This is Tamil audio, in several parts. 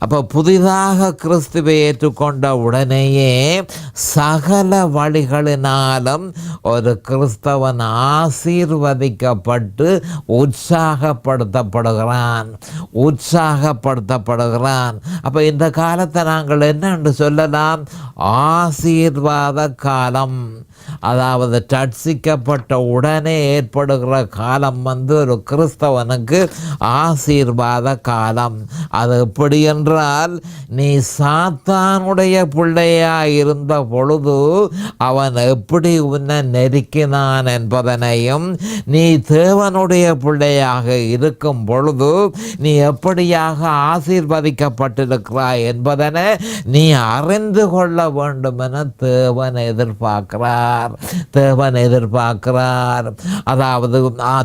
அப்போ புதிதாக கிறிஸ்துவை ஏற்றுக்கொண்ட உடனேயே சகல வழிகளினாலும் ஒரு கிறிஸ்தவன் ஆசீர்வதிக்கப்பட்டு உற்சாகப்படுத்தப்படுகிறான். அப்போ இந்த காலத்தை நாங்கள் என்னென்று சொல்லலாம்? ஆசீர்வாத காலம். அதாவது ரட்சிக்கப்பட்ட உடனே ஏற்படுகிற காலம் ஒரு கிறிஸ்தவனுக்கு ஆசீர்வாத காலம். அது எப்படி என்றால், நீ சாத்தானுடைய பிள்ளையாக இருந்த பொழுது அவன் எப்படி உன்னை நெருக்கினான் என்பதனையும், நீ தேவனுடைய பிள்ளையாக இருக்கும் பொழுது நீ எப்படியாக ஆசீர்வதிக்கப்பட்டிருக்கிறாய் என்பதனை நீ அறிந்து கொள்ள வேண்டும் என தேவன் எதிர்பார்க்கிறார். அதாவது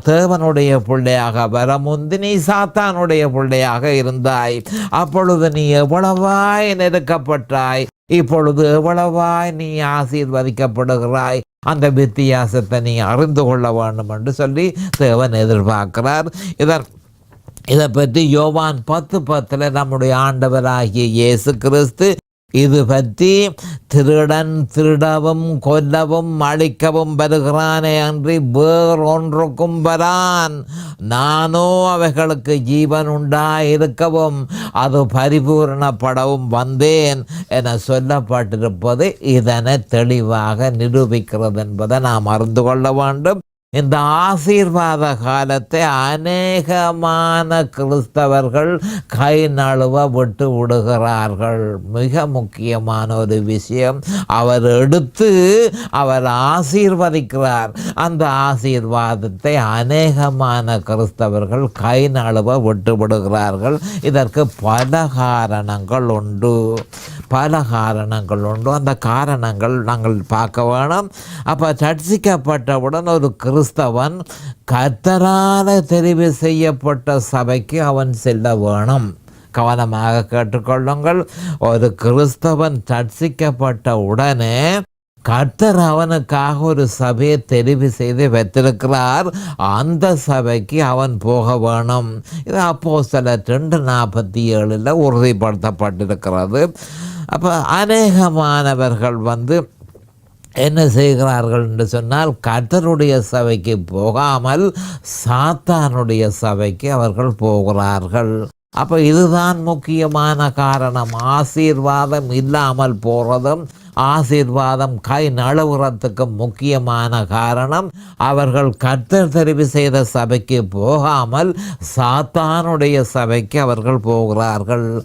தேவனுடைய பிள்ளையாக வர முந்தி நீ சாத்தானுடைய பிள்ளையாக இருந்தாய். அப்பொழுது நீ எவ்வளவாய் நெருக்கப்பட்டாய், இப்பொழுது எவ்வளவாய் நீ ஆசீர்வதிக்கப்படுகிறாய். அந்த வித்தியாசத்தை நீ அறிந்து கொள்ள வேண்டும் என்று சொல்லி தேவன் எதிர்பார்க்கிறார். இதை பற்றி யோவான் 10:10 நம்முடைய ஆண்டவராகிய இயேசு கிறிஸ்து இது பற்றி, திருடன் திருடவும் கொல்லவும் அழிக்கவும் வருகிறானே அன்றி வேறொன்றுக்கும் வரான், நானோ அவைகளுக்கு ஜீவன் உண்டாயிருக்கவும் அது பரிபூரணப்படவும் வந்தேன் என சொல்லப்பட்டிருப்பது இதனை தெளிவாக நிரூபிக்கிறது என்பதை நாம் அறிந்து கொள்ள வேண்டும். இந்த ஆசீர்வாத காலத்தை அநேகமான கிறிஸ்தவர்கள் கை நழுவ விட்டு விடுகிறார்கள். மிக முக்கியமான ஒரு விஷயம், அவர் ஆசீர்வதிக்கிறார். அந்த ஆசீர்வாதத்தை அநேகமான கிறிஸ்தவர்கள் கை நழுவ விட்டு விடுகிறார்கள். இதற்கு பல காரணங்கள் உண்டு. அந்த காரணங்கள் நாங்கள் பார்க்க வேணும். அப்போ ரட்சிக்கப்பட்டவுடன் ஒரு கிறிஸ்தவன் கர்த்தரால் தெரிவு செய்யப்பட்ட சபைக்கு அவன் செல்ல வேணும். கவனமாக கேட்டுக்கொள்ளுங்கள். ஒரு கிறிஸ்தவன் ரட்சிக்கப்பட்ட உடனே கர்த்தர் அவனுக்காக ஒரு சபையை தெரிவு செய்து வைத்திருக்கிறார். அந்த சபைக்கு அவன் போக வேணும். இது அப்போஸ்தலர் 2:47 உறுதிப்படுத்தப்பட்டிருக்கிறது. அப்போ அநேகமானவர்கள் என்ன செய்கிறார்கள் என்று சொன்னால், கர்த்தருடைய சபைக்கு போகாமல் சாத்தானுடைய சபைக்கு அவர்கள் போகிறார்கள். அப்போ இதுதான் முக்கியமான காரணம். ஆசீர்வாதம் இல்லாமல் போகிறதும் ஆசீர்வாதம் கை நழுவுறதுக்கு முக்கியமான காரணம், அவர்கள் கர்த்தர் தெரிவு செய்த சபைக்கு போகாமல் சாத்தானுடைய சபைக்கு அவர்கள் போகிறார்கள்.